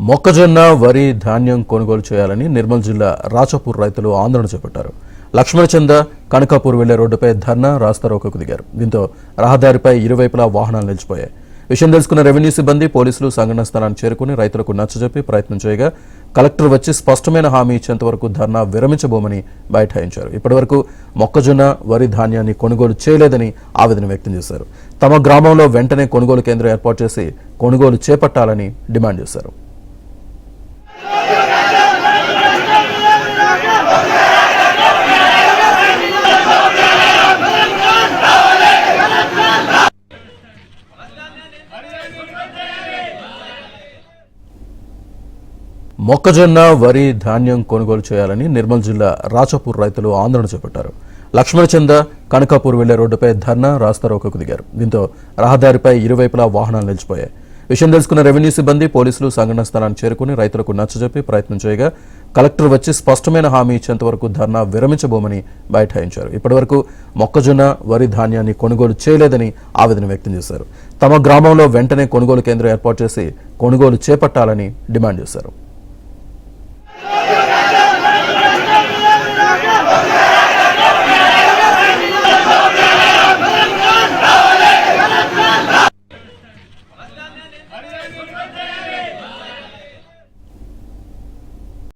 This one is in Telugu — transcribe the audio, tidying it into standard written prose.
మొక్కజొన్న వరి ధాన్యం కొనుగోలు చేయాలని నిర్మల్ జిల్లా రాచపూర్ రైతులు ఆందోళన చేపట్టారు. లక్ష్మణచంద కనకాపూర్ వెళ్లే రోడ్డుపై ధర్నా రాస్తారోకోకు దిగారు. దీంతో రహదారిపై ఇరువైపులా వాహనాలు నిలిచిపోయాయి. విషయం తెలుసుకున్న రెవెన్యూ సిబ్బంది పోలీసులు సంఘటనా స్థలానికి చేరుకుని రైతులకు నచ్చజెప్పి ప్రయత్నం చేయగా కలెక్టర్ వచ్చి స్పష్టమైన హామీ ఇచ్చేంత వరకు ధర్నా విరమించబోమని బైఠాయించారు. ఇప్పటివరకు మొక్కజొన్న వరి ధాన్యాన్ని కొనుగోలు చేయలేదని ఆవేదన వ్యక్తం చేశారు. తమ గ్రామంలో వెంటనే కొనుగోలు కేంద్రం ఏర్పాటు చేసి కొనుగోలు చేపట్టాలని డిమాండ్ చేశారు. మొక్కజొన్న వరి ధాన్యం కొనుగోలు చేయాలని నిర్మల్ జిల్లా రాచపూర్ రైతులు ఆందోళన చేపట్టారు. లక్ష్మణచంద కనకాపూర్ వెళ్లే రోడ్డుపై ధర్నా రాస్తారోకోకు దిగారు. దీంతో రహదారిపై ఇరువైపులా వాహనాలు నిలిచిపోయాయి. విషయం తెలుసుకున్న రెవెన్యూ సిబ్బంది పోలీసులు సంఘటనా స్థలానికి చేరుకుని రైతులకు నచ్చజెప్పి ప్రయత్నం చేయగా కలెక్టర్ వచ్చి స్పష్టమైన హామీ ఇచ్చేంత వరకు ధర్నా విరమించబోమని బైఠాయించారు. ఇప్పటివరకు మొక్కజొన్న వరి ధాన్యాన్ని కొనుగోలు చేయలేదని ఆవేదన వ్యక్తం చేశారు. తమ గ్రామంలో వెంటనే కొనుగోలు కేంద్రం ఏర్పాటు చేసి కొనుగోలు చేపట్టాలని డిమాండ్ చేశారు.